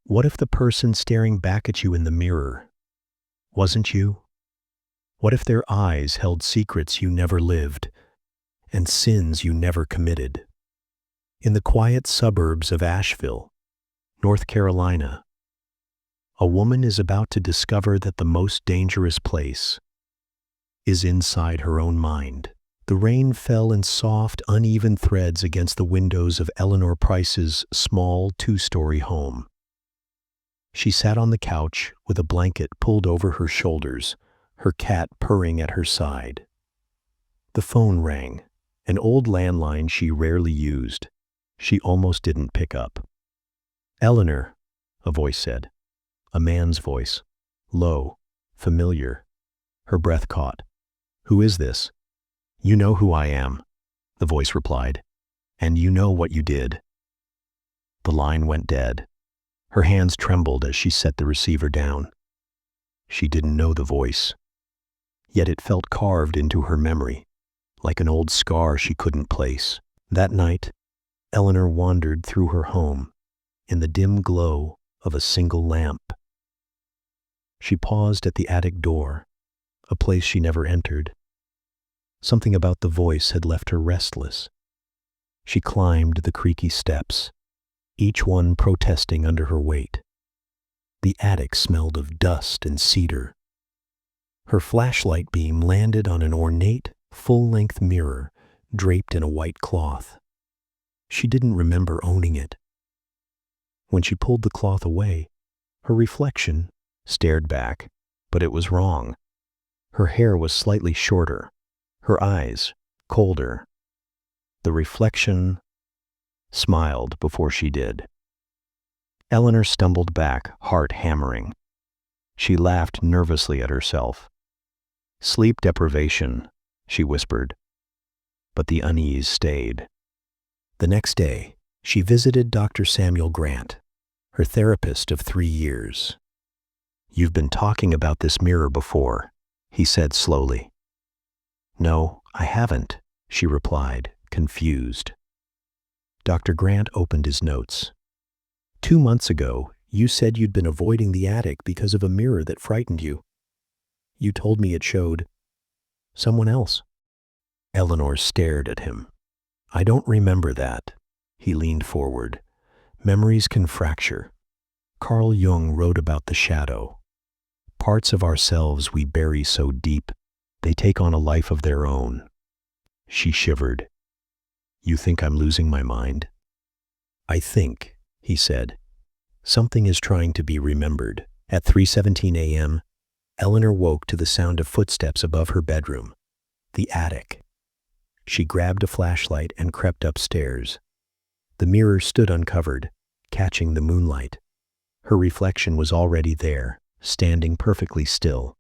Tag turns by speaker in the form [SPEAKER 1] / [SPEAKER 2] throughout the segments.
[SPEAKER 1] What if the person staring back at you in the mirror wasn't you? What if their eyes held secrets you never lived and sins you never committed? In the quiet suburbs of Asheville, North Carolina, a woman is about to discover that the most dangerous place is inside her own mind. The rain fell in soft, uneven threads against the windows of Eleanor Price's small two-story home. She sat on the couch with a blanket pulled over her shoulders, her cat purring at her side. The phone rang, an old landline she rarely used. She almost didn't pick up. "Eleanor," a voice said. A man's voice, low, familiar. Her breath caught. "Who is this?" "You know who I am," the voice replied, "and you know what you did." The line went dead. Her hands trembled as she set the receiver down. She didn't know the voice, yet it felt carved into her memory, like an old scar she couldn't place. That night, Eleanor wandered through her home in the dim glow of a single lamp. She paused at the attic door, a place she never entered. Something about the voice had left her restless. She climbed the creaky steps, each one protesting under her weight. The attic smelled of dust and cedar. Her flashlight beam landed on an ornate, full-length mirror draped in a white cloth. She didn't remember owning it. When she pulled the cloth away, her reflection stared back, but it was wrong. Her hair was slightly shorter, her eyes colder. The reflection smiled before she did. Eleanor stumbled back, heart hammering. She laughed nervously at herself. "Sleep deprivation," she whispered. But the unease stayed. The next day, she visited Dr. Samuel Grant, her therapist of 3 years. "You've been talking about this mirror before," he said slowly. "No, I haven't," she replied, confused. Dr. Grant opened his notes. "2 months ago, you said you'd been avoiding the attic because of a mirror that frightened you. You told me it showed someone else." Eleanor stared at him. "I don't remember that." He leaned forward. "Memories can fracture. Carl Jung wrote about the shadow. Parts of ourselves we bury so deep, they take on a life of their own." She shivered. "You think I'm losing my mind?" "I think," he said, "something is trying to be remembered." At 3:17 a.m., Eleanor woke to the sound of footsteps above her bedroom, the attic. She grabbed a flashlight and crept upstairs. The mirror stood uncovered, catching the moonlight. Her reflection was already there, standing perfectly still.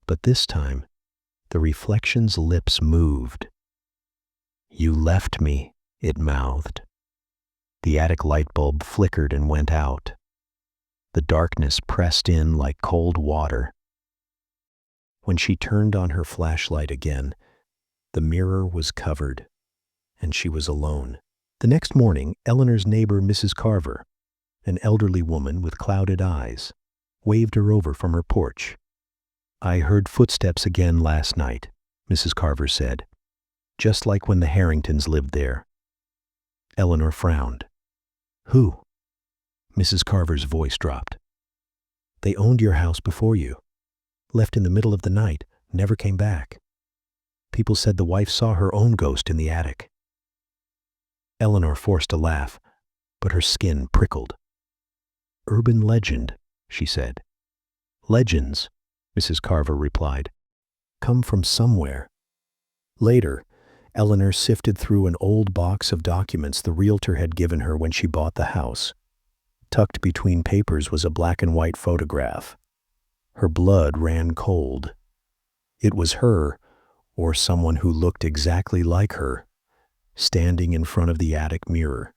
[SPEAKER 1] But this time, the reflection's lips moved. "You left me," it mouthed. The attic light bulb flickered and went out. The darkness pressed in like cold water. When she turned on her flashlight again, the mirror was covered, and she was alone. The next morning, Eleanor's neighbor, Mrs. Carver, an elderly woman with clouded eyes, waved her over from her porch. "I heard footsteps again last night," Mrs. Carver said, "just like when the Harringtons lived there." Eleanor frowned. "Who?" Mrs. Carver's voice dropped. "They owned your house before you. Left in the middle of the night, never came back. People said the wife saw her own ghost in the attic." Eleanor forced a laugh, but her skin prickled. "Urban legend," she said. "Legends," Mrs. Carver replied, "come from somewhere." Later, Eleanor sifted through an old box of documents the realtor had given her when she bought the house. Tucked between papers was a black and white photograph. Her blood ran cold. It was her, or someone who looked exactly like her, standing in front of the attic mirror.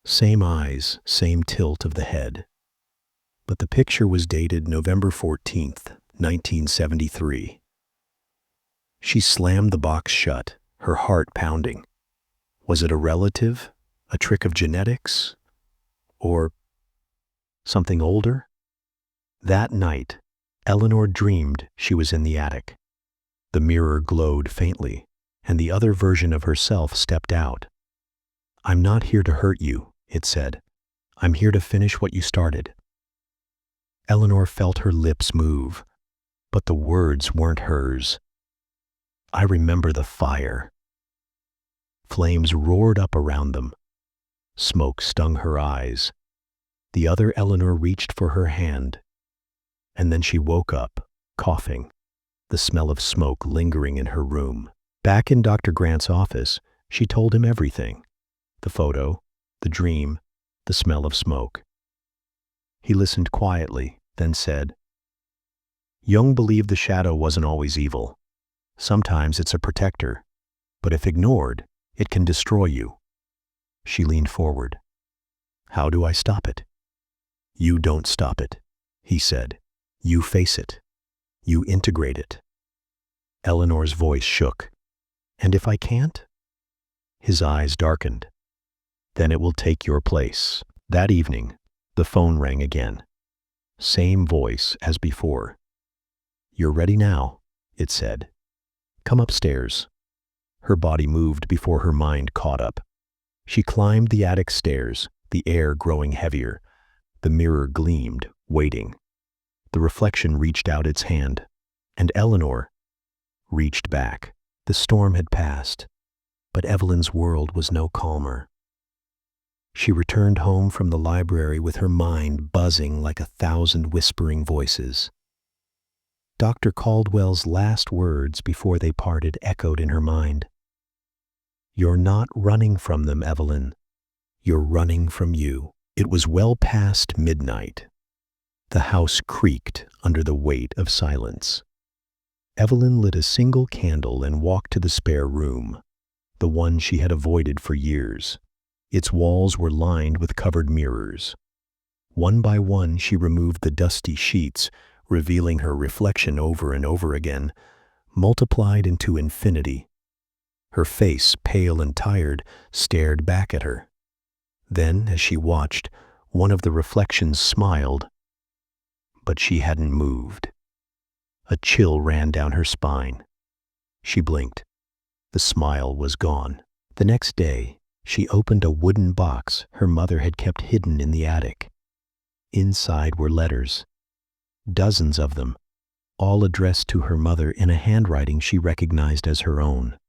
[SPEAKER 1] Same eyes, same tilt of the head. But the picture was dated November 14th, 1973. She slammed the box shut, her heart pounding. Was it a relative, a trick of genetics, or Something older? That night, Eleanor dreamed she was in the attic. The mirror glowed faintly, and the other version of herself stepped out. "I'm not here to hurt you," it said. "I'm here to finish what you started." Eleanor felt her lips move, but the words weren't hers. "I remember the fire." Flames roared up around them. Smoke stung her eyes. The other Eleanor reached for her hand, and then she woke up, coughing, the smell of smoke lingering in her room. Back in Dr. Grant's office, she told him everything: the photo, the dream, the smell of smoke. He listened quietly, then said, "Jung believed the shadow wasn't always evil. Sometimes it's a protector, but if ignored, it can destroy you." She leaned forward. "How do I stop it?" "You don't stop it," he said. "You face it. You integrate it." Eleanor's voice shook. "And if I can't?" His eyes darkened. "Then it will take your place." That evening, the phone rang again. Same voice as before. "You're ready now," it said. "Come upstairs." Her body moved before her mind caught up. She climbed the attic stairs, the air growing heavier. The mirror gleamed, waiting. The reflection reached out its hand, and Eleanor reached back. The storm had passed, but Evelyn's world was no calmer. She returned home from the library with her mind buzzing like 1,000 whispering voices. Dr. Caldwell's last words before they parted echoed in her mind. "You're not running from them, Evelyn. You're running from you." It was well past midnight. The house creaked under the weight of silence. Evelyn lit a single candle and walked to the spare room, the one she had avoided for years. Its walls were lined with covered mirrors. One by one, she removed the dusty sheets, revealing her reflection over and over again, multiplied into infinity. Her face, pale and tired, stared back at her. Then, as she watched, one of the reflections smiled, but she hadn't moved. A chill ran down her spine. She blinked. The smile was gone. The next day, she opened a wooden box her mother had kept hidden in the attic. Inside were letters, dozens of them, all addressed to her mother in a handwriting she recognized as her own.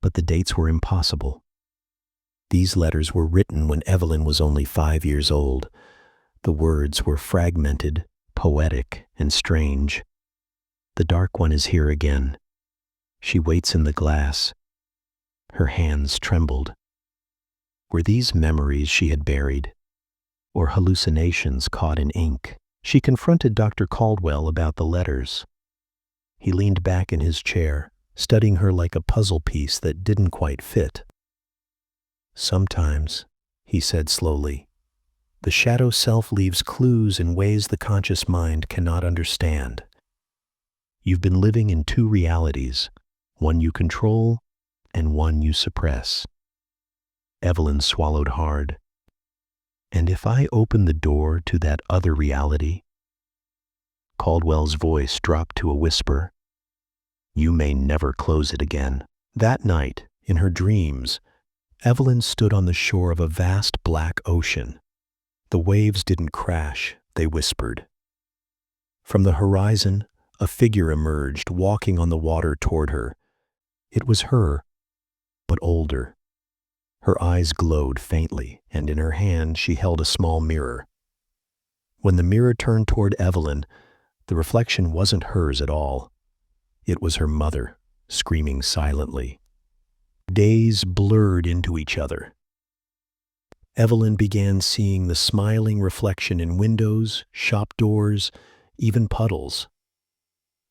[SPEAKER 1] But the dates were impossible. These letters were written when Evelyn was only 5 years old. The words were fragmented, poetic, and strange. "The dark one is here again. She waits in the glass." Her hands trembled. Were these memories she had buried, or hallucinations caught in ink? She confronted Dr. Caldwell about the letters. He leaned back in his chair, studying her like a puzzle piece that didn't quite fit. "Sometimes," he said slowly, "the shadow self leaves clues in ways the conscious mind cannot understand. You've been living in 2 realities, one you control and one you suppress." Evelyn swallowed hard. "And if I open the door to that other reality?" Caldwell's voice dropped to a whisper. "You may never close it again." That night, in her dreams, Evelyn stood on the shore of a vast black ocean. The waves didn't crash, they whispered. From the horizon, a figure emerged, walking on the water toward her. It was her, but older. Her eyes glowed faintly, and in her hand she held a small mirror. When the mirror turned toward Evelyn, the reflection wasn't hers at all. It was her mother, screaming silently. Days blurred into each other. Evelyn began seeing the smiling reflection in windows, shop doors, even puddles.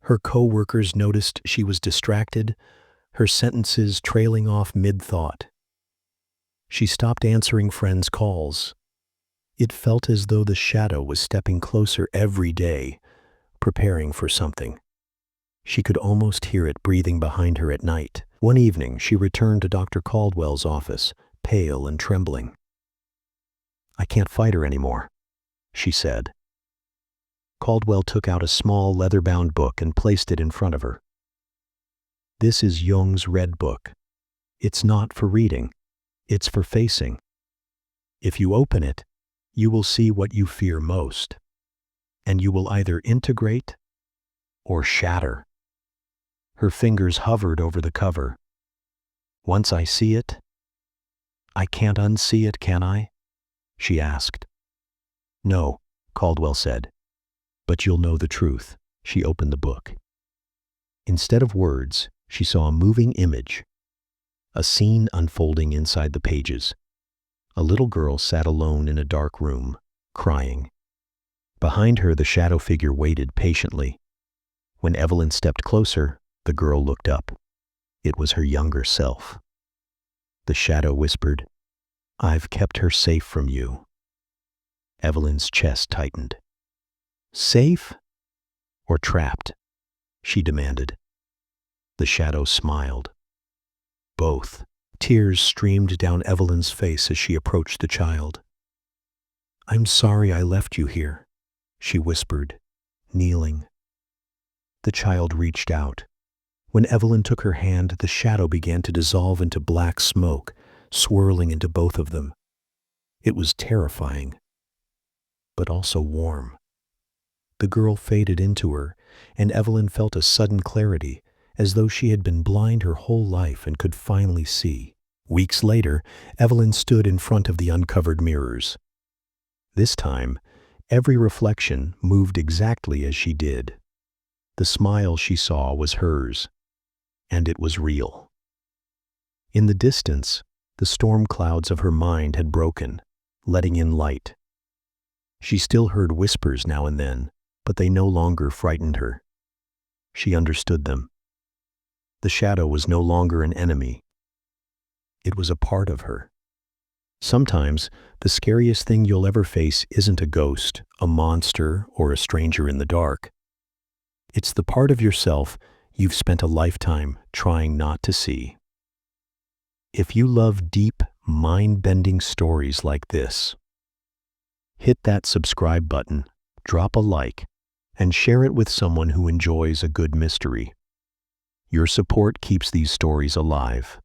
[SPEAKER 1] Her co-workers noticed she was distracted, her sentences trailing off mid-thought. She stopped answering friends' calls. It felt as though the shadow was stepping closer every day, preparing for something. She could almost hear it breathing behind her at night. One evening, she returned to Dr. Caldwell's office, pale and trembling. "I can't fight her anymore." she said. Caldwell took out a small leather-bound book and placed it in front of her. This is Jung's Red Book. It's not for reading. It's for facing. If you open it, you will see what you fear most, and you will either integrate or shatter. Her fingers hovered over the cover. Once I see it, I can't unsee it, can I? She asked. No, Caldwell said. But you'll know the truth. She opened the book. Instead of words, she saw a moving image, a scene unfolding inside the pages. A little girl sat alone in a dark room, crying. Behind her, the shadow figure waited patiently. When Evelyn stepped closer, the girl looked up. It was her younger self. The shadow whispered, "I've kept her safe from you." Evelyn's chest tightened. Safe or trapped? She demanded. The shadow smiled. Both. Tears streamed down Evelyn's face as she approached the child. "I'm sorry I left you here," she whispered, kneeling. The child reached out. When Evelyn took her hand, the shadow began to dissolve into black smoke, swirling into both of them. It was terrifying, but also warm. The girl faded into her, and Evelyn felt a sudden clarity, as though she had been blind her whole life and could finally see. Weeks later, Evelyn stood in front of the uncovered mirrors. This time, every reflection moved exactly as she did. The smile she saw was hers, and it was real. In the distance, the storm clouds of her mind had broken, letting in light. She still heard whispers now and then, but they no longer frightened her. She understood them. The shadow was no longer an enemy. It was a part of her. Sometimes, the scariest thing you'll ever face isn't a ghost, a monster, or a stranger in the dark. It's the part of yourself you've spent a lifetime trying not to see. If you love deep, mind-bending stories like this, hit that subscribe button, drop a like, and share it with someone who enjoys a good mystery. Your support keeps these stories alive.